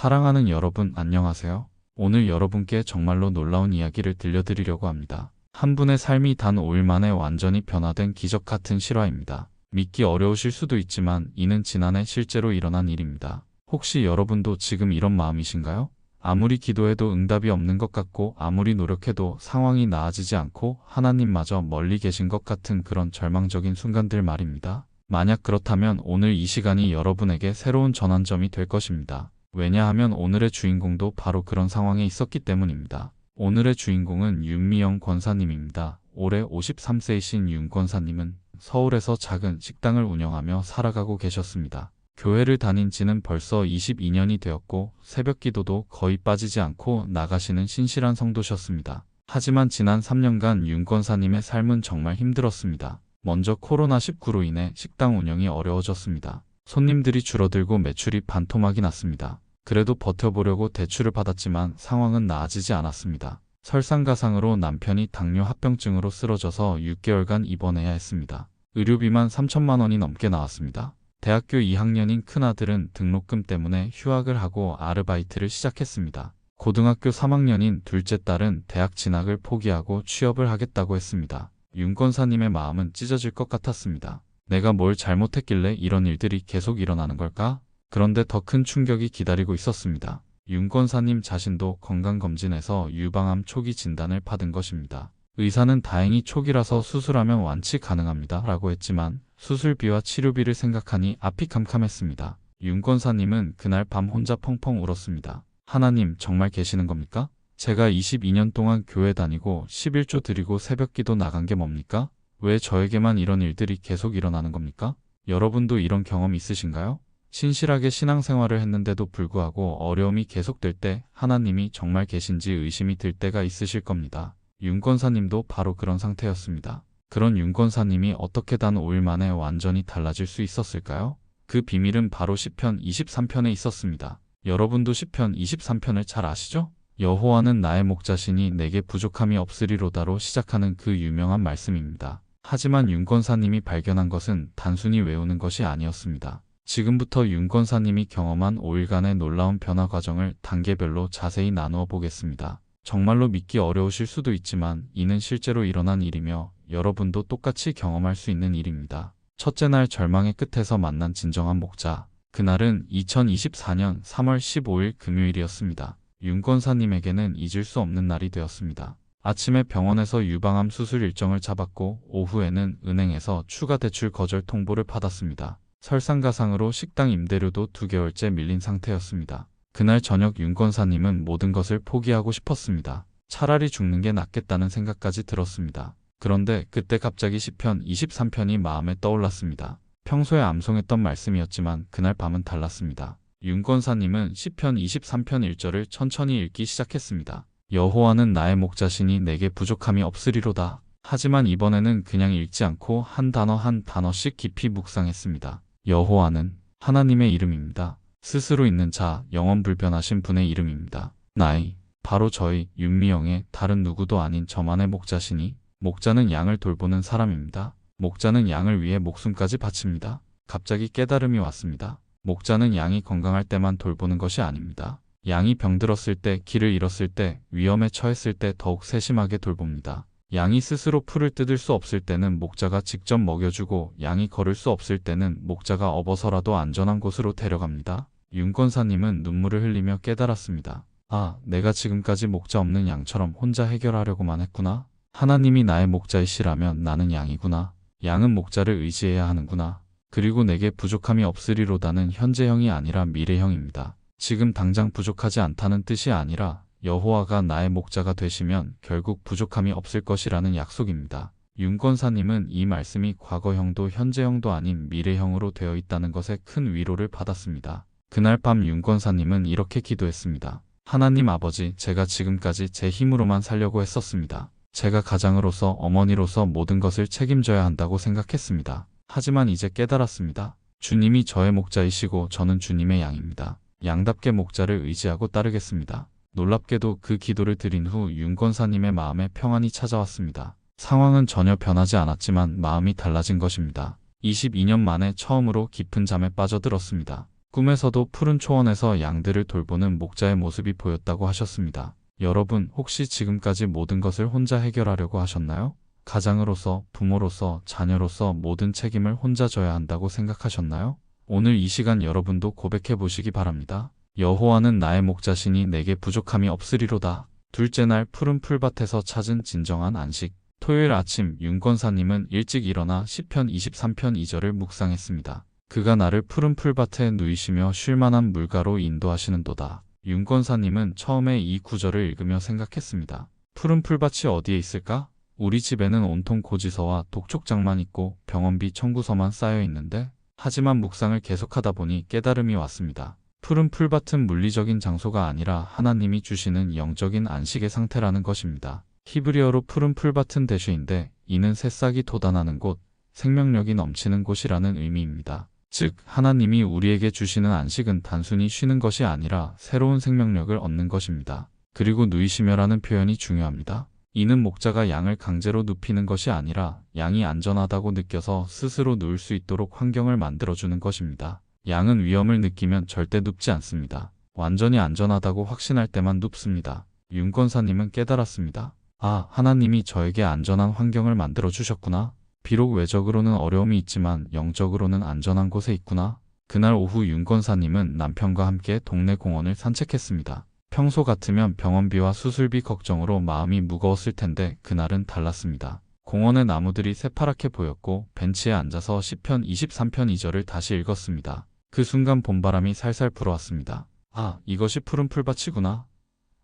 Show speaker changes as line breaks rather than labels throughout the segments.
사랑하는 여러분, 안녕하세요. 오늘 여러분께 정말로 놀라운 이야기를 들려드리려고 합니다. 한 분의 삶이 단 5일 만에 완전히 변화된 기적 같은 실화입니다. 믿기 어려우실 수도 있지만 이는 지난해 실제로 일어난 일입니다. 혹시 여러분도 지금 이런 마음이신가요? 아무리 기도해도 응답이 없는 것 같고 아무리 노력해도 상황이 나아지지 않고 하나님마저 멀리 계신 것 같은 그런 절망적인 순간들 말입니다. 만약 그렇다면 오늘 이 시간이 여러분에게 새로운 전환점이 될 것입니다. 왜냐하면 오늘의 주인공도 바로 그런 상황에 있었기 때문입니다. 오늘의 주인공은 윤미영 권사님입니다. 올해 53세이신 윤 권사님은 서울에서 작은 식당을 운영하며 살아가고 계셨습니다. 교회를 다닌 지는 벌써 22년이 되었고 새벽 기도도 거의 빠지지 않고 나가시는 신실한 성도셨습니다. 하지만 지난 3년간 윤 권사님의 삶은 정말 힘들었습니다. 먼저 코로나19로 인해 식당 운영이 어려워졌습니다. 손님들이 줄어들고 매출이 반토막이 났습니다. 그래도 버텨보려고 대출을 받았지만 상황은 나아지지 않았습니다. 설상가상으로 남편이 당뇨 합병증으로 쓰러져서 6개월간 입원해야 했습니다. 의료비만 3천만 원이 넘게 나왔습니다. 대학교 2학년인 큰아들은 등록금 때문에 휴학을 하고 아르바이트를 시작했습니다. 고등학교 3학년인 둘째 딸은 대학 진학을 포기하고 취업을 하겠다고 했습니다. 윤 권사님의 마음은 찢어질 것 같았습니다. 내가 뭘 잘못했길래 이런 일들이 계속 일어나는 걸까? 그런데 더 큰 충격이 기다리고 있었습니다. 윤 권사님 자신도 건강검진에서 유방암 초기 진단을 받은 것입니다. 의사는 다행히 초기라서 수술하면 완치 가능합니다 라고 했지만 수술비와 치료비를 생각하니 앞이 캄캄했습니다. 윤 권사님은 그날 밤 혼자 펑펑 울었습니다. 하나님 정말 계시는 겁니까? 제가 22년 동안 교회 다니고 11조 드리고 새벽기도 나간 게 뭡니까? 왜 저에게만 이런 일들이 계속 일어나는 겁니까? 여러분도 이런 경험 있으신가요? 신실하게 신앙생활을 했는데도 불구하고 어려움이 계속될 때 하나님이 정말 계신지 의심이 들 때가 있으실 겁니다. 윤 권사님도 바로 그런 상태였습니다. 그런 윤 권사님이 어떻게 단 5일 만에 완전히 달라질 수 있었을까요? 그 비밀은 바로 시편 23편에 있었습니다. 여러분도 시편 23편을 잘 아시죠? 여호와는 나의 목자시니 내게 부족함이 없으리로다로 시작하는 그 유명한 말씀입니다. 하지만 윤 권사님이 발견한 것은 단순히 외우는 것이 아니었습니다. 지금부터 윤 권사님이 경험한 5일간의 놀라운 변화 과정을 단계별로 자세히 나누어 보겠습니다. 정말로 믿기 어려우실 수도 있지만 이는 실제로 일어난 일이며 여러분도 똑같이 경험할 수 있는 일입니다. 첫째 날 절망의 끝에서 만난 진정한 목자. 그날은 2024년 3월 15일 금요일이었습니다. 윤 권사님에게는 잊을 수 없는 날이 되었습니다. 아침에 병원에서 유방암 수술 일정을 잡았고 오후에는 은행에서 추가 대출 거절 통보를 받았습니다. 설상가상으로 식당 임대료도 2개월째 밀린 상태였습니다. 그날 저녁 윤 권사님은 모든 것을 포기하고 싶었습니다. 차라리 죽는 게 낫겠다는 생각까지 들었습니다. 그런데 그때 갑자기 시편 23편이 마음에 떠올랐습니다. 평소에 암송했던 말씀이었지만 그날 밤은 달랐습니다. 윤 권사님은 시편 23편 1절을 천천히 읽기 시작했습니다. 여호와는 나의 목자시니 내게 부족함이 없으리로다. 하지만 이번에는 그냥 읽지 않고 한 단어 한 단어씩 깊이 묵상했습니다. 여호와는 하나님의 이름입니다. 스스로 있는 자, 영원 불변하신 분의 이름입니다. 나의, 바로 저희 윤미영의 다른 누구도 아닌 저만의 목자시니 목자는 양을 돌보는 사람입니다. 목자는 양을 위해 목숨까지 바칩니다. 갑자기 깨달음이 왔습니다. 목자는 양이 건강할 때만 돌보는 것이 아닙니다. 양이 병들었을 때, 길을 잃었을 때, 위험에 처했을 때 더욱 세심하게 돌봅니다. 양이 스스로 풀을 뜯을 수 없을 때는 목자가 직접 먹여주고 양이 걸을 수 없을 때는 목자가 업어서라도 안전한 곳으로 데려갑니다. 윤 권사님은 눈물을 흘리며 깨달았습니다. 아, 내가 지금까지 목자 없는 양처럼 혼자 해결하려고만 했구나. 하나님이 나의 목자이시라면 나는 양이구나. 양은 목자를 의지해야 하는구나. 그리고 내게 부족함이 없으리로다는 현재형이 아니라 미래형입니다. 지금 당장 부족하지 않다는 뜻이 아니라 여호와가 나의 목자가 되시면 결국 부족함이 없을 것이라는 약속입니다. 윤 권사님은 이 말씀이 과거형도 현재형도 아닌 미래형으로 되어 있다는 것에 큰 위로를 받았습니다. 그날 밤 윤 권사님은 이렇게 기도했습니다. 하나님 아버지, 제가 지금까지 제 힘으로만 살려고 했었습니다. 제가 가장으로서 어머니로서 모든 것을 책임져야 한다고 생각했습니다. 하지만 이제 깨달았습니다. 주님이 저의 목자이시고 저는 주님의 양입니다. 양답게 목자를 의지하고 따르겠습니다. 놀랍게도 그 기도를 드린 후 윤 권사님의 마음에 평안이 찾아왔습니다. 상황은 전혀 변하지 않았지만 마음이 달라진 것입니다. 22년 만에 처음으로 깊은 잠에 빠져들었습니다. 꿈에서도 푸른 초원에서 양들을 돌보는 목자의 모습이 보였다고 하셨습니다. 여러분, 혹시 지금까지 모든 것을 혼자 해결하려고 하셨나요? 가장으로서, 부모로서, 자녀로서 모든 책임을 혼자 져야 한다고 생각하셨나요? 오늘 이 시간 여러분도 고백해 보시기 바랍니다. 여호와는 나의 목자시니 내게 부족함이 없으리로다. 둘째 날 푸른 풀밭에서 찾은 진정한 안식. 토요일 아침 윤권사님은 일찍 일어나 시편 23편 2절을 묵상했습니다. 그가 나를 푸른 풀밭에 누이시며 쉴만한 물가로 인도하시는도다. 윤권사님은 처음에 이 구절을 읽으며 생각했습니다. 푸른 풀밭이 어디에 있을까? 우리 집에는 온통 고지서와 독촉장만 있고 병원비 청구서만 쌓여 있는데, 하지만 묵상을 계속하다 보니 깨달음이 왔습니다. 푸른 풀밭은 물리적인 장소가 아니라 하나님이 주시는 영적인 안식의 상태라는 것입니다. 히브리어로 푸른 풀밭은 대쉬인데, 이는 새싹이 돋아나는 곳, 생명력이 넘치는 곳이라는 의미입니다. 즉, 하나님이 우리에게 주시는 안식은 단순히 쉬는 것이 아니라 새로운 생명력을 얻는 것입니다. 그리고 누이시며라는 표현이 중요합니다. 이는 목자가 양을 강제로 눕히는 것이 아니라 양이 안전하다고 느껴서 스스로 누울 수 있도록 환경을 만들어주는 것입니다. 양은 위험을 느끼면 절대 눕지 않습니다. 완전히 안전하다고 확신할 때만 눕습니다. 윤권사님은 깨달았습니다. 아, 하나님이 저에게 안전한 환경을 만들어 주셨구나. 비록 외적으로는 어려움이 있지만 영적으로는 안전한 곳에 있구나. 그날 오후 윤권사님은 남편과 함께 동네 공원을 산책했습니다. 평소 같으면 병원비와 수술비 걱정으로 마음이 무거웠을 텐데 그날은 달랐습니다. 공원의 나무들이 새파랗게 보였고 벤치에 앉아서 시편 23편 2절을 다시 읽었습니다. 그 순간 봄바람이 살살 불어왔습니다. 아, 이것이 푸른 풀밭이구나.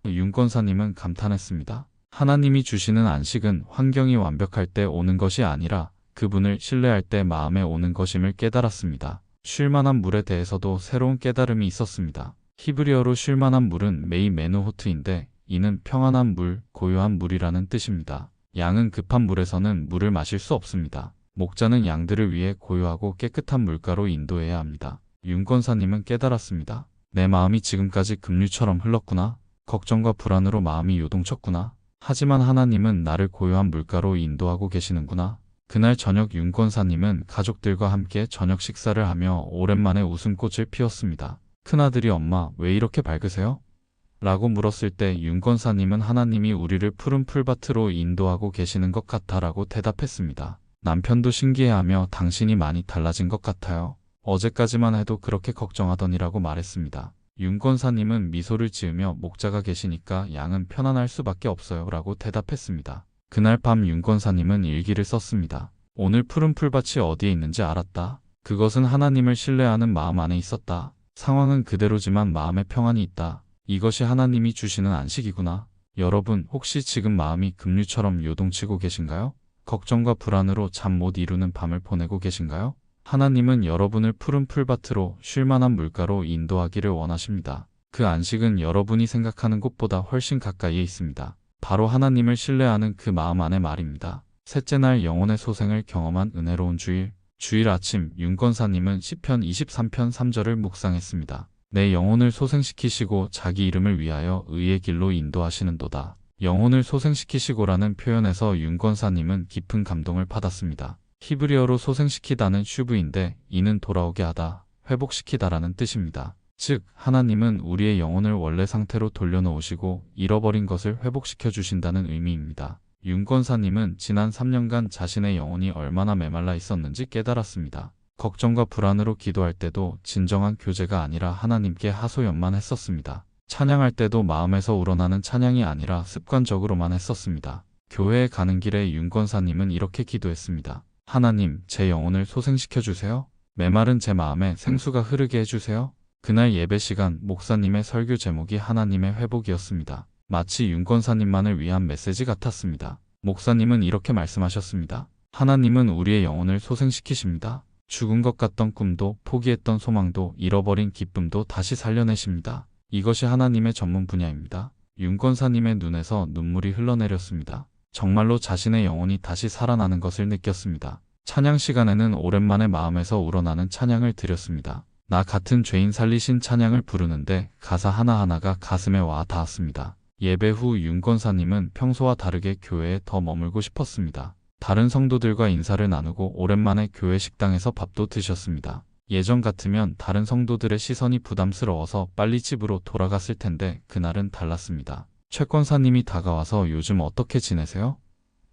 윤권사님은 감탄했습니다. 하나님이 주시는 안식은 환경이 완벽할 때 오는 것이 아니라 그분을 신뢰할 때 마음에 오는 것임을 깨달았습니다. 쉴만한 물에 대해서도 새로운 깨달음이 있었습니다. 히브리어로 쉴만한 물은 메이 메누호트인데 이는 평안한 물, 고요한 물이라는 뜻입니다. 양은 급한 물에서는 물을 마실 수 없습니다. 목자는 양들을 위해 고요하고 깨끗한 물가로 인도해야 합니다. 윤권사님은 깨달았습니다. 내 마음이 지금까지 급류처럼 흘렀구나. 걱정과 불안으로 마음이 요동쳤구나. 하지만 하나님은 나를 고요한 물가로 인도하고 계시는구나. 그날 저녁 윤권사님은 가족들과 함께 저녁 식사를 하며 오랜만에 웃음꽃을 피웠습니다. 큰아들이 엄마, 왜 이렇게 밝으세요? 라고 물었을 때 윤권사님은 하나님이 우리를 푸른 풀밭으로 인도하고 계시는 것 같아 라고 대답했습니다. 남편도 신기해하며 당신이 많이 달라진 것 같아요. 어제까지만 해도 그렇게 걱정하더니라고 말했습니다. 윤권사님은 미소를 지으며 목자가 계시니까 양은 편안할 수밖에 없어요 라고 대답했습니다. 그날 밤 윤권사님은 일기를 썼습니다. 오늘 푸른 풀밭이 어디에 있는지 알았다. 그것은 하나님을 신뢰하는 마음 안에 있었다. 상황은 그대로지만 마음에 평안이 있다. 이것이 하나님이 주시는 안식이구나. 여러분, 혹시 지금 마음이 급류처럼 요동치고 계신가요? 걱정과 불안으로 잠 못 이루는 밤을 보내고 계신가요? 하나님은 여러분을 푸른 풀밭으로 쉴만한 물가로 인도하기를 원하십니다. 그 안식은 여러분이 생각하는 곳보다 훨씬 가까이에 있습니다. 바로 하나님을 신뢰하는 그 마음 안에 말입니다. 셋째 날 영혼의 소생을 경험한 은혜로운 주일. 주일 아침 윤권사님은 시편 23편 3절을 묵상했습니다. 내 영혼을 소생시키시고 자기 이름을 위하여 의의 길로 인도하시는도다. 영혼을 소생시키시고라는 표현에서 윤권사님은 깊은 감동을 받았습니다. 히브리어로 소생시키다는 슈브인데 이는 돌아오게 하다, 회복시키다라는 뜻입니다. 즉, 하나님은 우리의 영혼을 원래 상태로 돌려놓으시고 잃어버린 것을 회복시켜 주신다는 의미입니다. 윤권사님은 지난 3년간 자신의 영혼이 얼마나 메말라 있었는지 깨달았습니다. 걱정과 불안으로 기도할 때도 진정한 교제가 아니라 하나님께 하소연만 했었습니다. 찬양할 때도 마음에서 우러나는 찬양이 아니라 습관적으로만 했었습니다. 교회에 가는 길에 윤권사님은 이렇게 기도했습니다. 하나님, 제 영혼을 소생시켜 주세요. 메마른 제 마음에 생수가 흐르게 해주세요. 그날 예배 시간 목사님의 설교 제목이 하나님의 회복이었습니다. 마치 윤권사님만을 위한 메시지 같았습니다. 목사님은 이렇게 말씀하셨습니다. 하나님은 우리의 영혼을 소생시키십니다. 죽은 것 같던 꿈도, 포기했던 소망도, 잃어버린 기쁨도 다시 살려내십니다. 이것이 하나님의 전문 분야입니다. 윤권사님의 눈에서 눈물이 흘러내렸습니다. 정말로 자신의 영혼이 다시 살아나는 것을 느꼈습니다. 찬양 시간에는 오랜만에 마음에서 우러나는 찬양을 드렸습니다. 나 같은 죄인 살리신 찬양을 부르는데 가사 하나하나가 가슴에 와 닿았습니다. 예배 후 윤권사님은 평소와 다르게 교회에 더 머물고 싶었습니다. 다른 성도들과 인사를 나누고 오랜만에 교회 식당에서 밥도 드셨습니다. 예전 같으면 다른 성도들의 시선이 부담스러워서 빨리 집으로 돌아갔을 텐데 그날은 달랐습니다. 최 권사님이 다가와서 요즘 어떻게 지내세요?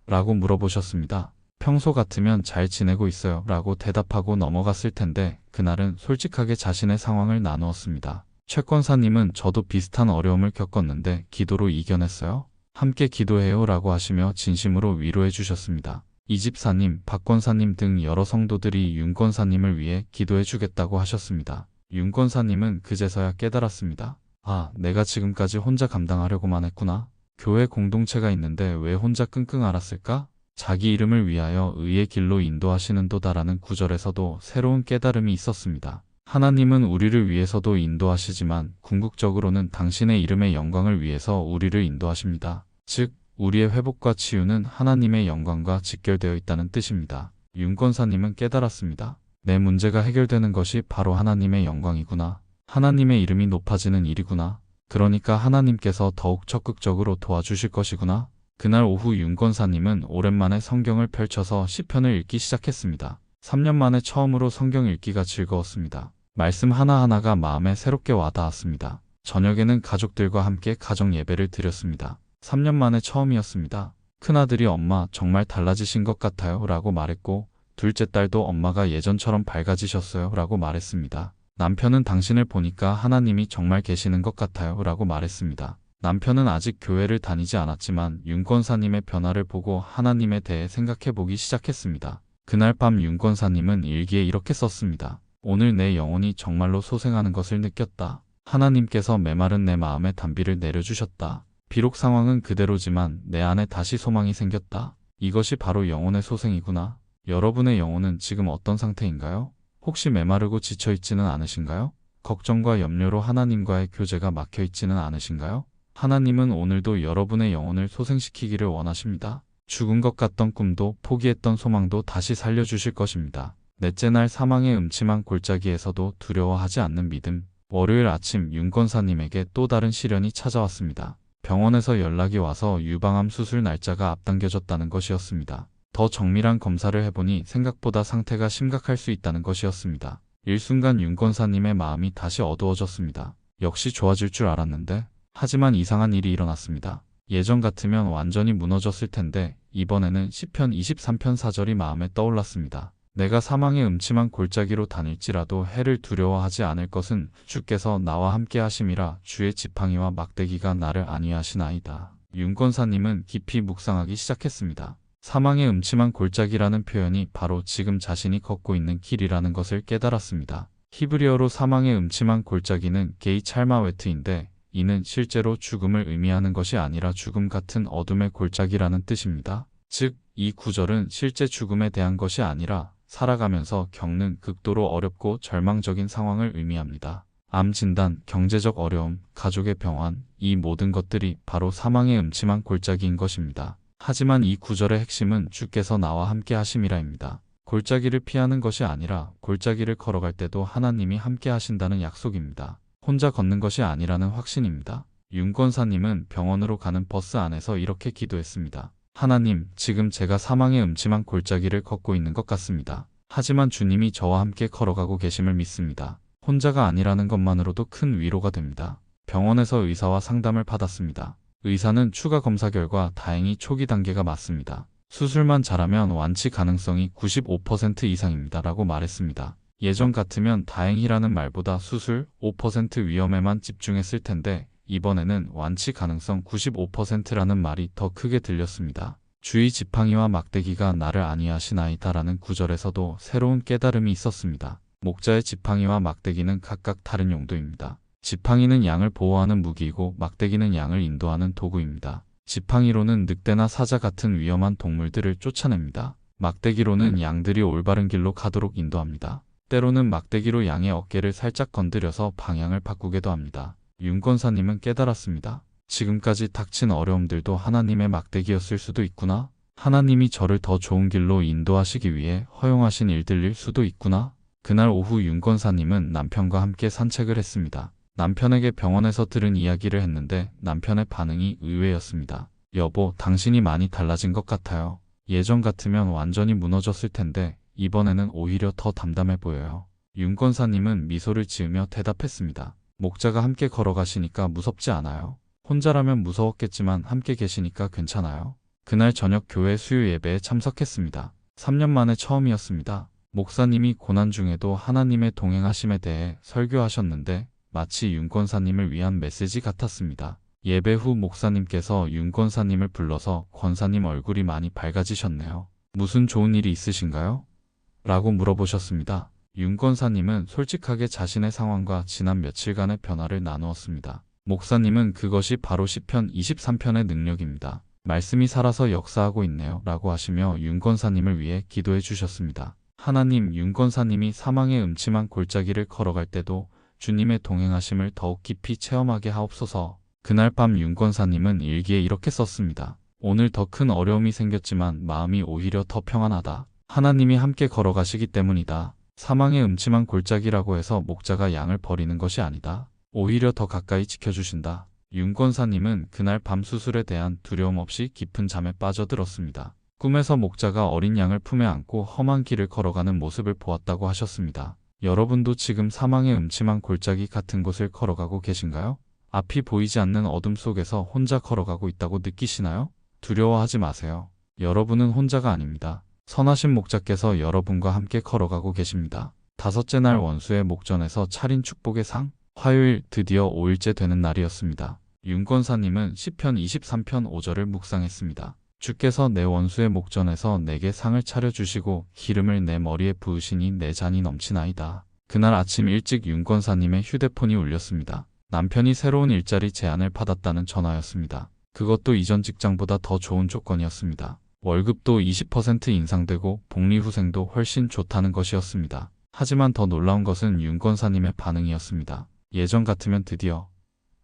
라고 물어보셨습니다. 평소 같으면 잘 지내고 있어요 라고 대답하고 넘어갔을 텐데 그날은 솔직하게 자신의 상황을 나누었습니다. 최 권사님은 저도 비슷한 어려움을 겪었는데 기도로 이겨냈어요. 함께 기도해요 라고 하시며 진심으로 위로해 주셨습니다. 이 집사님, 박 권사님 등 여러 성도들이 윤 권사님을 위해 기도해 주겠다고 하셨습니다. 윤 권사님은 그제서야 깨달았습니다. 아, 내가 지금까지 혼자 감당하려고만 했구나. 교회 공동체가 있는데 왜 혼자 끙끙 앓았을까? 자기 이름을 위하여 의의 길로 인도하시는도다라는 구절에서도 새로운 깨달음이 있었습니다. 하나님은 우리를 위해서도 인도하시지만 궁극적으로는 당신의 이름의 영광을 위해서 우리를 인도하십니다. 즉, 우리의 회복과 치유는 하나님의 영광과 직결되어 있다는 뜻입니다. 윤 권사님은 깨달았습니다. 내 문제가 해결되는 것이 바로 하나님의 영광이구나. 하나님의 이름이 높아지는 일이구나. 그러니까 하나님께서 더욱 적극적으로 도와주실 것이구나. 그날 오후 윤 권사님은 오랜만에 성경을 펼쳐서 시편을 읽기 시작했습니다. 3년 만에 처음으로 성경 읽기가 즐거웠습니다. 말씀 하나하나가 마음에 새롭게 와닿았습니다. 저녁에는 가족들과 함께 가정 예배를 드렸습니다. 3년 만에 처음이었습니다. 큰아들이 엄마 정말 달라지신 것 같아요 라고 말했고 둘째 딸도 엄마가 예전처럼 밝아지셨어요 라고 말했습니다. 남편은 당신을 보니까 하나님이 정말 계시는 것 같아요 라고 말했습니다. 남편은 아직 교회를 다니지 않았지만 윤 권사님의 변화를 보고 하나님에 대해 생각해 보기 시작했습니다. 그날 밤 윤 권사님은 일기에 이렇게 썼습니다. 오늘 내 영혼이 정말로 소생하는 것을 느꼈다. 하나님께서 메마른 내 마음에 단비를 내려주셨다. 비록 상황은 그대로지만 내 안에 다시 소망이 생겼다. 이것이 바로 영혼의 소생이구나. 여러분의 영혼은 지금 어떤 상태인가요? 혹시 메마르고 지쳐있지는 않으신가요? 걱정과 염려로 하나님과의 교제가 막혀있지는 않으신가요? 하나님은 오늘도 여러분의 영혼을 소생시키기를 원하십니다. 죽은 것 같던 꿈도 포기했던 소망도 다시 살려주실 것입니다. 넷째 날 사망의 음침한 골짜기에서도 두려워하지 않는 믿음. 월요일 아침 윤 권사님에게 또 다른 시련이 찾아왔습니다. 병원에서 연락이 와서 유방암 수술 날짜가 앞당겨졌다는 것이었습니다. 더 정밀한 검사를 해보니 생각보다 상태가 심각할 수 있다는 것이었습니다. 일순간 윤 권사님의 마음이 다시 어두워졌습니다. 역시 좋아질 줄 알았는데 하지만 이상한 일이 일어났습니다. 예전 같으면 완전히 무너졌을 텐데 이번에는 시편 23편 4절이 마음에 떠올랐습니다. 내가 사망의 음침한 골짜기로 다닐지라도 해를 두려워하지 않을 것은 주께서 나와 함께 하심이라. 주의 지팡이와 막대기가 나를 안위하시나이다. 윤 권사님은 깊이 묵상하기 시작했습니다. 사망의 음침한 골짜기라는 표현이 바로 지금 자신이 걷고 있는 길이라는 것을 깨달았습니다. 히브리어로 사망의 음침한 골짜기는 게이 찰마웨트인데 이는 실제로 죽음을 의미하는 것이 아니라 죽음 같은 어둠의 골짜기라는 뜻입니다. 즉, 이 구절은 실제 죽음에 대한 것이 아니라 살아가면서 겪는 극도로 어렵고 절망적인 상황을 의미합니다. 암 진단, 경제적 어려움, 가족의 병환, 이 모든 것들이 바로 사망의 음침한 골짜기인 것입니다. 하지만 이 구절의 핵심은 주께서 나와 함께 하심이라입니다. 골짜기를 피하는 것이 아니라 골짜기를 걸어갈 때도 하나님이 함께 하신다는 약속입니다. 혼자 걷는 것이 아니라는 확신입니다. 윤 권사님은 병원으로 가는 버스 안에서 이렇게 기도했습니다. 하나님, 지금 제가 사망의 음침한 골짜기를 걷고 있는 것 같습니다. 하지만 주님이 저와 함께 걸어가고 계심을 믿습니다. 혼자가 아니라는 것만으로도 큰 위로가 됩니다. 병원에서 의사와 상담을 받았습니다. 의사는 추가 검사 결과 다행히 초기 단계가 맞습니다. 수술만 잘하면 완치 가능성이 95% 이상입니다. 라고 말했습니다. 예전 같으면 다행이라는 말보다 수술 5% 위험에만 집중했을 텐데 이번에는 완치 가능성 95%라는 말이 더 크게 들렸습니다. 주의 지팡이와 막대기가 나를 안위하시나이다 라는 구절에서도 새로운 깨달음이 있었습니다. 목자의 지팡이와 막대기는 각각 다른 용도입니다. 지팡이는 양을 보호하는 무기이고 막대기는 양을 인도하는 도구입니다. 지팡이로는 늑대나 사자 같은 위험한 동물들을 쫓아냅니다. 막대기로는 양들이 올바른 길로 가도록 인도합니다. 때로는 막대기로 양의 어깨를 살짝 건드려서 방향을 바꾸기도 합니다. 윤 권사님은 깨달았습니다. 지금까지 닥친 어려움들도 하나님의 막대기였을 수도 있구나. 하나님이 저를 더 좋은 길로 인도하시기 위해 허용하신 일들일 수도 있구나. 그날 오후 윤 권사님은 남편과 함께 산책을 했습니다. 남편에게 병원에서 들은 이야기를 했는데 남편의 반응이 의외였습니다. 여보, 당신이 많이 달라진 것 같아요. 예전 같으면 완전히 무너졌을 텐데 이번에는 오히려 더 담담해 보여요. 윤 권사님은 미소를 지으며 대답했습니다. 목자가 함께 걸어가시니까 무섭지 않아요. 혼자라면 무서웠겠지만 함께 계시니까 괜찮아요. 그날 저녁 교회 수요 예배에 참석했습니다. 3년 만에 처음이었습니다. 목사님이 고난 중에도 하나님의 동행하심에 대해 설교하셨는데 마치 윤 권사님을 위한 메시지 같았습니다. 예배 후 목사님께서 윤 권사님을 불러서 권사님 얼굴이 많이 밝아지셨네요. 무슨 좋은 일이 있으신가요? 라고 물어보셨습니다. 윤 권사님은 솔직하게 자신의 상황과 지난 며칠간의 변화를 나누었습니다. 목사님은 그것이 바로 시편 23편의 능력입니다. 말씀이 살아서 역사하고 있네요. 라고 하시며 윤 권사님을 위해 기도해 주셨습니다. 하나님, 윤 권사님이 사망의 음침한 골짜기를 걸어갈 때도 주님의 동행하심을 더욱 깊이 체험하게 하옵소서. 그날 밤 윤 권사님은 일기에 이렇게 썼습니다. 오늘 더 큰 어려움이 생겼지만 마음이 오히려 더 평안하다. 하나님이 함께 걸어가시기 때문이다. 사망의 음침한 골짜기라고 해서 목자가 양을 버리는 것이 아니다. 오히려 더 가까이 지켜주신다. 윤 권사님은 그날 밤 수술에 대한 두려움 없이 깊은 잠에 빠져들었습니다. 꿈에서 목자가 어린 양을 품에 안고 험한 길을 걸어가는 모습을 보았다고 하셨습니다. 여러분도 지금 사망의 음침한 골짜기 같은 곳을 걸어가고 계신가요? 앞이 보이지 않는 어둠 속에서 혼자 걸어가고 있다고 느끼시나요? 두려워하지 마세요. 여러분은 혼자가 아닙니다. 선하신 목자께서 여러분과 함께 걸어가고 계십니다. 5째 날 원수의 목전에서 차린 축복의 상. 화요일 드디어 5일째 되는 날이었습니다. 윤 권사님은 시편 23편 5절을 묵상했습니다. 주께서 내 원수의 목전에서 내게 상을 차려주시고 기름을 내 머리에 부으시니 내 잔이 넘치나이다. 그날 아침 일찍 윤 권사님의 휴대폰이 울렸습니다. 남편이 새로운 일자리 제안을 받았다는 전화였습니다. 그것도 이전 직장보다 더 좋은 조건이었습니다. 월급도 20% 인상되고 복리후생도 훨씬 좋다는 것이었습니다. 하지만 더 놀라운 것은 윤 권사님의 반응이었습니다. 예전 같으면 드디어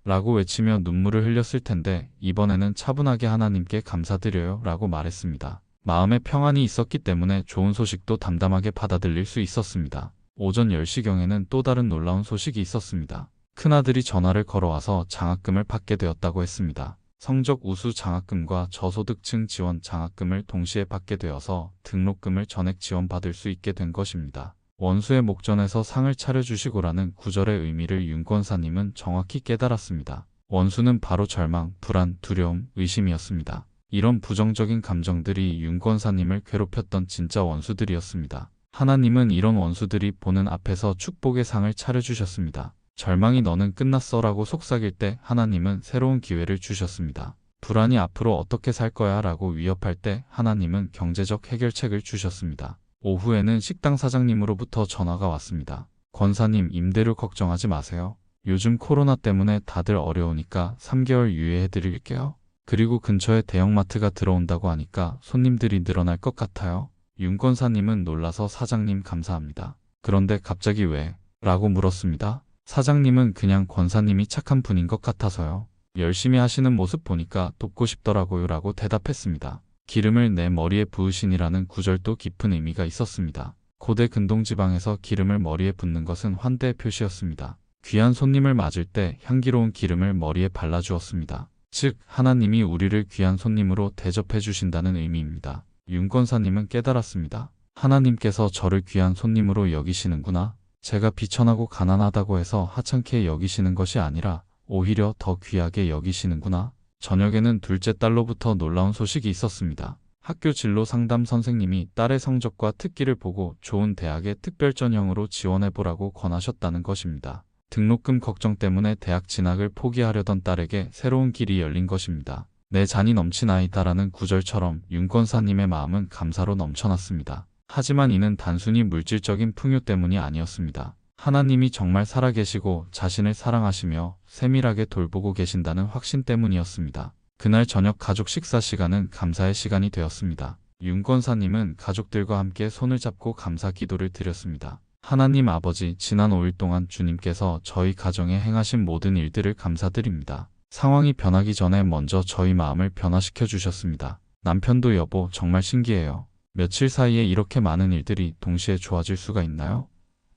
라고 외치며 눈물을 흘렸을 텐데 이번에는 차분하게 하나님께 감사드려요 라고 말했습니다. 마음에 평안이 있었기 때문에 좋은 소식도 담담하게 받아들일 수 있었습니다. 오전 10시경에는 또 다른 놀라운 소식이 있었습니다. 큰아들이 전화를 걸어와서 장학금을 받게 되었다고 했습니다. 성적 우수 장학금과 저소득층 지원 장학금을 동시에 받게 되어서 등록금을 전액 지원받을 수 있게 된 것입니다. 원수의 목전에서 상을 차려주시고라는 구절의 의미를 윤 권사님은 정확히 깨달았습니다. 원수는 바로 절망, 불안, 두려움, 의심이었습니다. 이런 부정적인 감정들이 윤 권사님을 괴롭혔던 진짜 원수들이었습니다. 하나님은 이런 원수들이 보는 앞에서 축복의 상을 차려주셨습니다. 절망이 너는 끝났어 라고 속삭일 때 하나님은 새로운 기회를 주셨습니다. 불안이 앞으로 어떻게 살 거야 라고 위협할 때 하나님은 경제적 해결책을 주셨습니다. 오후에는 식당 사장님으로부터 전화가 왔습니다. 권사님, 임대료 걱정하지 마세요. 요즘 코로나 때문에 다들 어려우니까 3개월 유예해 드릴게요. 그리고 근처에 대형마트가 들어온다고 하니까 손님들이 늘어날 것 같아요. 윤 권사님은 놀라서 사장님 감사합니다. 그런데 갑자기 왜? 라고 물었습니다. 사장님은 그냥 권사님이 착한 분인 것 같아서요. 열심히 하시는 모습 보니까 돕고 싶더라고요 라고 대답했습니다. 기름을 내 머리에 부으시니라는 구절도 깊은 의미가 있었습니다. 고대 근동지방에서 기름을 머리에 붓는 것은 환대의 표시였습니다. 귀한 손님을 맞을 때 향기로운 기름을 머리에 발라주었습니다. 즉, 하나님이 우리를 귀한 손님으로 대접해 주신다는 의미입니다. 윤 권사님은 깨달았습니다. 하나님께서 저를 귀한 손님으로 여기시는구나. 제가 비천하고 가난하다고 해서 하찮게 여기시는 것이 아니라 오히려 더 귀하게 여기시는구나. 저녁에는 둘째 딸로부터 놀라운 소식이 있었습니다. 학교 진로 상담 선생님이 딸의 성적과 특기를 보고 좋은 대학에 특별 전형으로 지원해보라고 권하셨다는 것입니다. 등록금 걱정 때문에 대학 진학을 포기하려던 딸에게 새로운 길이 열린 것입니다. 내 잔이 넘치나이다라는 구절처럼 윤 권사님의 마음은 감사로 넘쳐났습니다. 하지만 이는 단순히 물질적인 풍요 때문이 아니었습니다. 하나님이 정말 살아계시고 자신을 사랑하시며 세밀하게 돌보고 계신다는 확신 때문이었습니다. 그날 저녁 가족 식사 시간은 감사의 시간이 되었습니다. 윤 권사님은 가족들과 함께 손을 잡고 감사 기도를 드렸습니다. 하나님 아버지, 지난 5일 동안 주님께서 저희 가정에 행하신 모든 일들을 감사드립니다. 상황이 변하기 전에 먼저 저희 마음을 변화시켜 주셨습니다. 남편도 여보, 정말 신기해요. 며칠 사이에 이렇게 많은 일들이 동시에 좋아질 수가 있나요?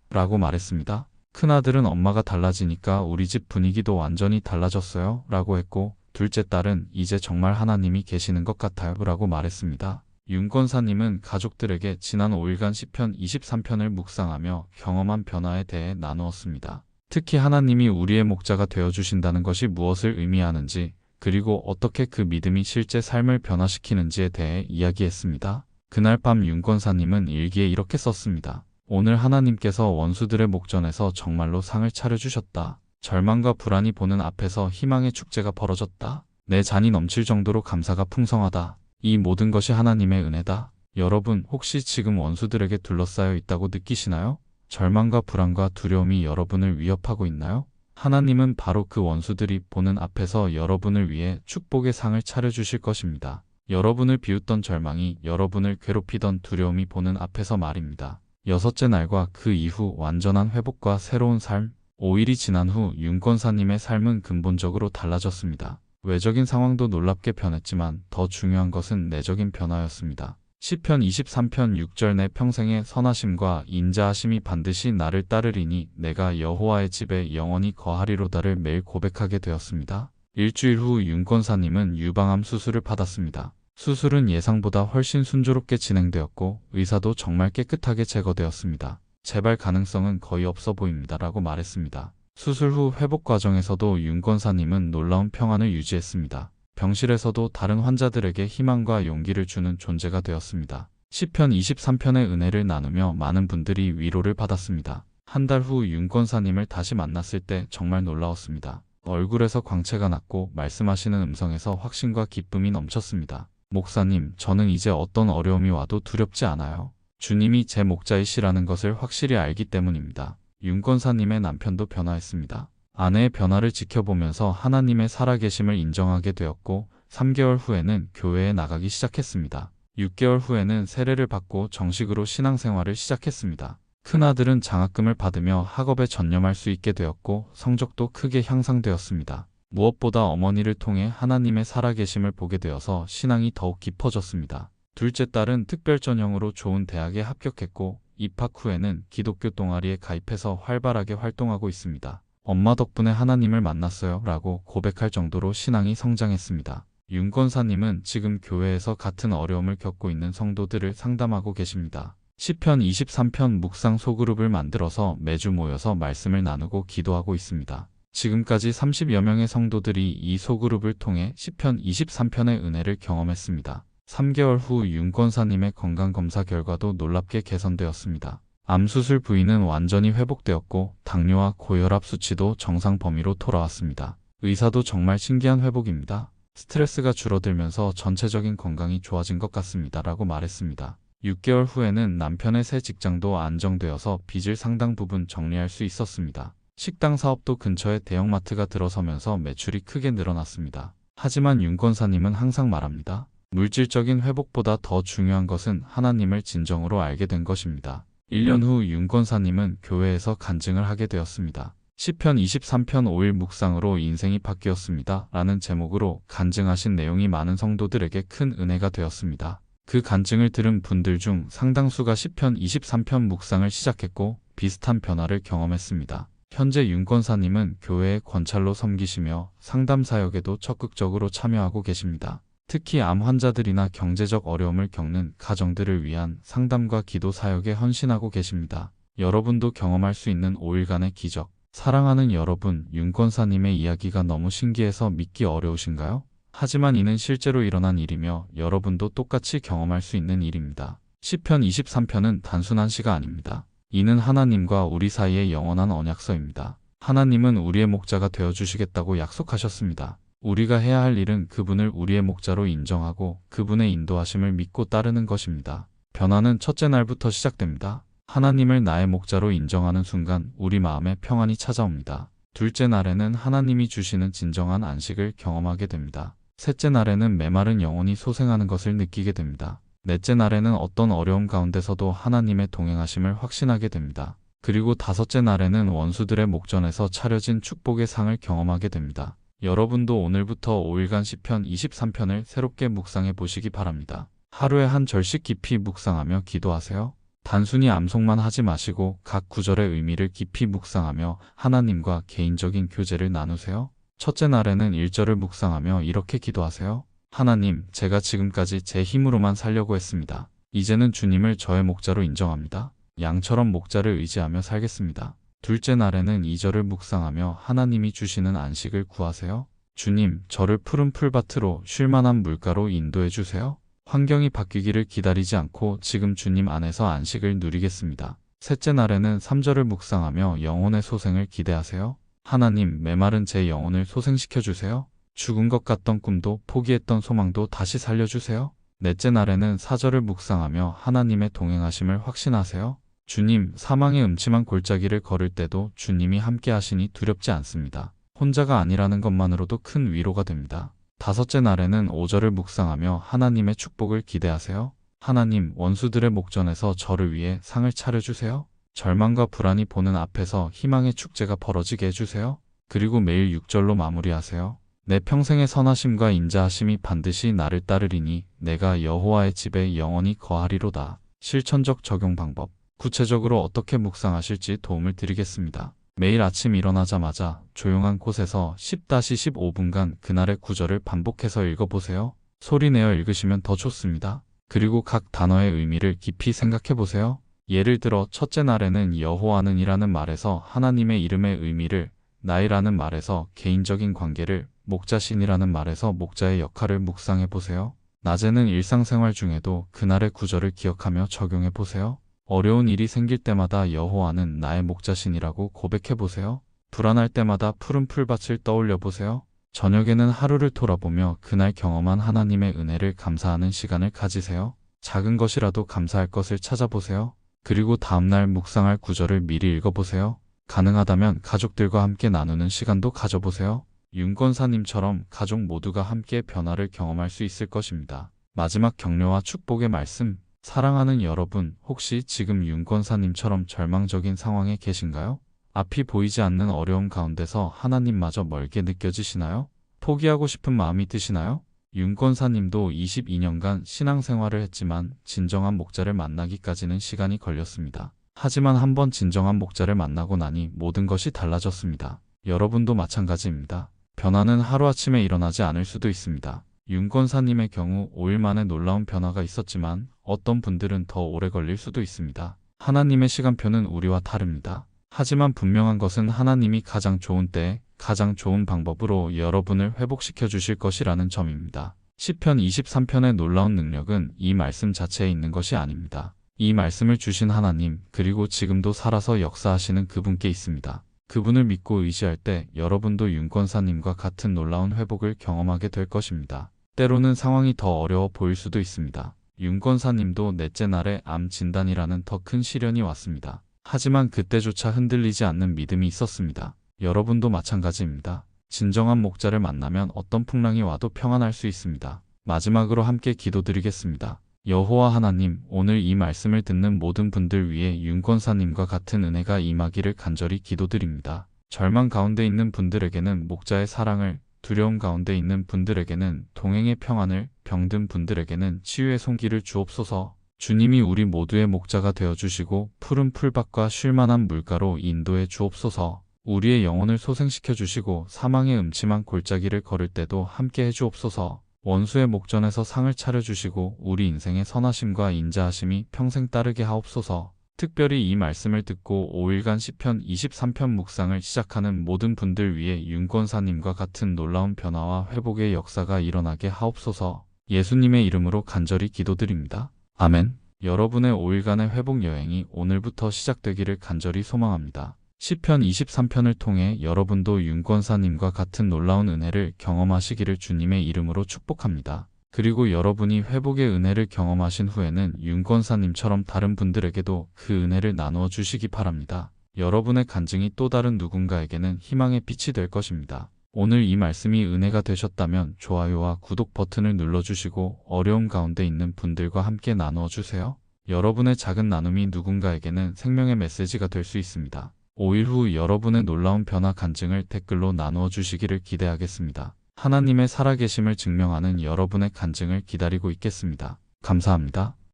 라고 말했습니다. 큰아들은 엄마가 달라지니까 우리 집 분위기도 완전히 달라졌어요 라고 했고, 둘째 딸은 이제 정말 하나님이 계시는 것 같아요 라고 말했습니다. 윤권사님은 가족들에게 지난 5일간 시편 23편을 묵상하며 경험한 변화에 대해 나누었습니다. 특히 하나님이 우리의 목자가 되어주신다는 것이 무엇을 의미하는지, 그리고 어떻게 그 믿음이 실제 삶을 변화시키는지에 대해 이야기했습니다. 그날 밤 윤권사님은 일기에 이렇게 썼습니다. 오늘 하나님께서 원수들의 목전에서 정말로 상을 차려주셨다. 절망과 불안이 보는 앞에서 희망의 축제가 벌어졌다. 내 잔이 넘칠 정도로 감사가 풍성하다. 이 모든 것이 하나님의 은혜다. 여러분, 혹시 지금 원수들에게 둘러싸여 있다고 느끼시나요? 절망과 불안과 두려움이 여러분을 위협하고 있나요? 하나님은 바로 그 원수들이 보는 앞에서 여러분을 위해 축복의 상을 차려주실 것입니다. 여러분을 비웃던 절망이, 여러분을 괴롭히던 두려움이 보는 앞에서 말입니다. 6째 날과 그 이후 완전한 회복과 새로운 삶. 5일이 지난 후 윤권사님의 삶은 근본적으로 달라졌습니다. 외적인 상황도 놀랍게 변했지만 더 중요한 것은 내적인 변화였습니다. 시편 23편 6절 내 평생의 선하심과 인자하심이 반드시 나를 따르리니 내가 여호와의 집에 영원히 거하리로다를 매일 고백하게 되었습니다. 일주일 후 윤권사님은 유방암 수술을 받았습니다. 수술은 예상보다 훨씬 순조롭게 진행되었고 의사도 정말 깨끗하게 제거되었습니다. 재발 가능성은 거의 없어 보입니다 라고 말했습니다. 수술 후 회복 과정에서도 윤권사님은 놀라운 평안을 유지했습니다. 병실에서도 다른 환자들에게 희망과 용기를 주는 존재가 되었습니다. 시편 23편의 은혜를 나누며 많은 분들이 위로를 받았습니다. 한 달 후 윤권사님을 다시 만났을 때 정말 놀라웠습니다. 얼굴에서 광채가 났고 말씀하시는 음성에서 확신과 기쁨이 넘쳤습니다. 목사님, 저는 이제 어떤 어려움이 와도 두렵지 않아요. 주님이 제 목자이시라는 것을 확실히 알기 때문입니다. 윤권사님의 남편도 변화했습니다. 아내의 변화를 지켜보면서 하나님의 살아계심을 인정하게 되었고 3개월 후에는 교회에 나가기 시작했습니다. 6개월 후에는 세례를 받고 정식으로 신앙생활을 시작했습니다. 큰아들은 장학금을 받으며 학업에 전념할 수 있게 되었고 성적도 크게 향상되었습니다. 무엇보다 어머니를 통해 하나님의 살아계심을 보게 되어서 신앙이 더욱 깊어졌습니다. 둘째 딸은 특별전형으로 좋은 대학에 합격했고 입학 후에는 기독교 동아리에 가입해서 활발하게 활동하고 있습니다. 엄마 덕분에 하나님을 만났어요 라고 고백할 정도로 신앙이 성장했습니다. 윤권사님은 지금 교회에서 같은 어려움을 겪고 있는 성도들을 상담하고 계십니다. 시편 23편 묵상 소그룹을 만들어서 매주 모여서 말씀을 나누고 기도하고 있습니다. 지금까지 30여 명의 성도들이 이 소그룹을 통해 시편 23편의 은혜를 경험했습니다. 3개월 후 윤권사님의 건강검사 결과도 놀랍게 개선되었습니다. 암수술 부위는 완전히 회복되었고 당뇨와 고혈압 수치도 정상 범위로 돌아왔습니다. 의사도 정말 신기한 회복입니다. 스트레스가 줄어들면서 전체적인 건강이 좋아진 것 같습니다 라고 말했습니다. 6개월 후에는 남편의 새 직장도 안정되어서 빚을 상당 부분 정리할 수 있었습니다. 식당 사업도 근처에 대형마트가 들어서면서 매출이 크게 늘어났습니다. 하지만 윤권사님은 항상 말합니다. 물질적인 회복보다 더 중요한 것은 하나님을 진정으로 알게 된 것입니다. 1년 후 윤권사님은 교회에서 간증을 하게 되었습니다. 시편 23편 5일 묵상으로 인생이 바뀌었습니다 라는 제목으로 간증하신 내용이 많은 성도들에게 큰 은혜가 되었습니다. 그 간증을 들은 분들 중 상당수가 시편 23편 묵상을 시작했고 비슷한 변화를 경험했습니다. 현재 윤권사님은 교회의 권찰로 섬기시며 상담 사역에도 적극적으로 참여하고 계십니다. 특히 암 환자들이나 경제적 어려움을 겪는 가정들을 위한 상담과 기도 사역에 헌신하고 계십니다. 여러분도 경험할 수 있는 5일간의 기적. 사랑하는 여러분, 윤권사님의 이야기가 너무 신기해서 믿기 어려우신가요? 하지만 이는 실제로 일어난 일이며 여러분도 똑같이 경험할 수 있는 일입니다. 시편 23편은 단순한 시가 아닙니다. 이는 하나님과 우리 사이의 영원한 언약서입니다. 하나님은 우리의 목자가 되어주시겠다고 약속하셨습니다. 우리가 해야 할 일은 그분을 우리의 목자로 인정하고 그분의 인도하심을 믿고 따르는 것입니다. 변화는 첫째 날부터 시작됩니다. 하나님을 나의 목자로 인정하는 순간 우리 마음에 평안이 찾아옵니다. 둘째 날에는 하나님이 주시는 진정한 안식을 경험하게 됩니다. 셋째 날에는 메마른 영혼이 소생하는 것을 느끼게 됩니다. 넷째 날에는 어떤 어려움 가운데서도 하나님의 동행하심을 확신하게 됩니다. 그리고 다섯째 날에는 원수들의 목전에서 차려진 축복의 상을 경험하게 됩니다. 여러분도 오늘부터 5일간 시편 23편을 새롭게 묵상해 보시기 바랍니다. 하루에 한 절씩 깊이 묵상하며 기도하세요. 단순히 암송만 하지 마시고 각 구절의 의미를 깊이 묵상하며 하나님과 개인적인 교제를 나누세요. 첫째 날에는 1절을 묵상하며 이렇게 기도하세요. 하나님, 제가 지금까지 제 힘으로만 살려고 했습니다. 이제는 주님을 저의 목자로 인정합니다. 양처럼 목자를 의지하며 살겠습니다. 둘째 날에는 2절을 묵상하며 하나님이 주시는 안식을 구하세요. 주님, 저를 푸른 풀밭으로 쉴만한 물가로 인도해 주세요. 환경이 바뀌기를 기다리지 않고 지금 주님 안에서 안식을 누리겠습니다. 셋째 날에는 3절을 묵상하며 영혼의 소생을 기대하세요. 하나님, 메마른 제 영혼을 소생시켜 주세요. 죽은 것 같던 꿈도 포기했던 소망도 다시 살려주세요. 넷째 날에는 4절을 묵상하며 하나님의 동행하심을 확신하세요. 주님, 사망의 음침한 골짜기를 걸을 때도 주님이 함께 하시니 두렵지 않습니다. 혼자가 아니라는 것만으로도 큰 위로가 됩니다. 다섯째 날에는 5절을 묵상하며 하나님의 축복을 기대하세요. 하나님, 원수들의 목전에서 저를 위해 상을 차려주세요. 절망과 불안이 보는 앞에서 희망의 축제가 벌어지게 해주세요. 그리고 매일 6절로 마무리하세요. 내 평생의 선하심과 인자하심이 반드시 나를 따르리니 내가 여호와의 집에 영원히 거하리로다. 실천적 적용 방법. 구체적으로 어떻게 묵상하실지 도움을 드리겠습니다. 매일 아침 일어나자마자 조용한 곳에서 10-15분간 그날의 구절을 반복해서 읽어보세요. 소리내어 읽으시면 더 좋습니다. 그리고 각 단어의 의미를 깊이 생각해보세요. 예를 들어 첫째 날에는 여호와는 이라는 말에서 하나님의 이름의 의미를, 나이라는 말에서 개인적인 관계를, 목자신이라는 말에서 목자의 역할을 묵상해보세요. 낮에는 일상생활 중에도 그날의 구절을 기억하며 적용해보세요. 어려운 일이 생길 때마다 여호와는 나의 목자신이라고 고백해보세요. 불안할 때마다 푸른 풀밭을 떠올려보세요. 저녁에는 하루를 돌아보며 그날 경험한 하나님의 은혜를 감사하는 시간을 가지세요. 작은 것이라도 감사할 것을 찾아보세요. 그리고 다음날 묵상할 구절을 미리 읽어보세요. 가능하다면 가족들과 함께 나누는 시간도 가져보세요. 윤권사님처럼 가족 모두가 함께 변화를 경험할 수 있을 것입니다. 마지막 격려와 축복의 말씀. 사랑하는 여러분, 혹시 지금 윤권사님처럼 절망적인 상황에 계신가요? 앞이 보이지 않는 어려움 가운데서 하나님마저 멀게 느껴지시나요? 포기하고 싶은 마음이 드시나요? 윤권사님도 22년간 신앙생활을 했지만 진정한 목자를 만나기까지는 시간이 걸렸습니다. 하지만 한번 진정한 목자를 만나고 나니 모든 것이 달라졌습니다. 여러분도 마찬가지입니다. 변화는 하루아침에 일어나지 않을 수도 있습니다. 윤권사님의 경우 5일 만에 놀라운 변화가 있었지만 어떤 분들은 더 오래 걸릴 수도 있습니다. 하나님의 시간표는 우리와 다릅니다. 하지만 분명한 것은 하나님이 가장 좋은 때에 가장 좋은 방법으로 여러분을 회복시켜 주실 것이라는 점입니다. 시편 23편의 놀라운 능력은 이 말씀 자체에 있는 것이 아닙니다. 이 말씀을 주신 하나님, 그리고 지금도 살아서 역사하시는 그분께 있습니다. 그분을 믿고 의지할 때 여러분도 윤권사님과 같은 놀라운 회복을 경험하게 될 것입니다. 때로는 상황이 더 어려워 보일 수도 있습니다. 윤권사님도 넷째 날에 암 진단이라는 더 큰 시련이 왔습니다. 하지만 그때조차 흔들리지 않는 믿음이 있었습니다. 여러분도 마찬가지입니다. 진정한 목자를 만나면 어떤 풍랑이 와도 평안할 수 있습니다. 마지막으로 함께 기도드리겠습니다. 여호와 하나님, 오늘 이 말씀을 듣는 모든 분들 위해 윤권사님과 같은 은혜가 임하기를 간절히 기도드립니다. 절망 가운데 있는 분들에게는 목자의 사랑을, 두려움 가운데 있는 분들에게는 동행의 평안을, 병든 분들에게는 치유의 손길을 주옵소서. 주님이 우리 모두의 목자가 되어주시고 푸른 풀밭과 쉴만한 물가로 인도해 주옵소서. 우리의 영혼을 소생시켜 주시고 사망의 음침한 골짜기를 걸을 때도 함께 해주옵소서. 원수의 목전에서 상을 차려주시고 우리 인생의 선하심과 인자하심이 평생 따르게 하옵소서. 특별히 이 말씀을 듣고 5일간 시편 23편 묵상을 시작하는 모든 분들 위해 윤권사님과 같은 놀라운 변화와 회복의 역사가 일어나게 하옵소서. 예수님의 이름으로 간절히 기도드립니다. 아멘. 여러분의 5일간의 회복 여행이 오늘부터 시작되기를 간절히 소망합니다. 시편 23편을 통해 여러분도 윤권사님과 같은 놀라운 은혜를 경험하시기를 주님의 이름으로 축복합니다. 그리고 여러분이 회복의 은혜를 경험하신 후에는 윤권사님처럼 다른 분들에게도 그 은혜를 나누어 주시기 바랍니다. 여러분의 간증이 또 다른 누군가에게는 희망의 빛이 될 것입니다. 오늘 이 말씀이 은혜가 되셨다면 좋아요와 구독 버튼을 눌러주시고 어려움 가운데 있는 분들과 함께 나누어 주세요. 여러분의 작은 나눔이 누군가에게는 생명의 메시지가 될 수 있습니다. 5일 후 여러분의 놀라운 변화 간증을 댓글로 나누어 주시기를 기대하겠습니다. 하나님의 살아계심을 증명하는 여러분의 간증을 기다리고 있겠습니다. 감사합니다.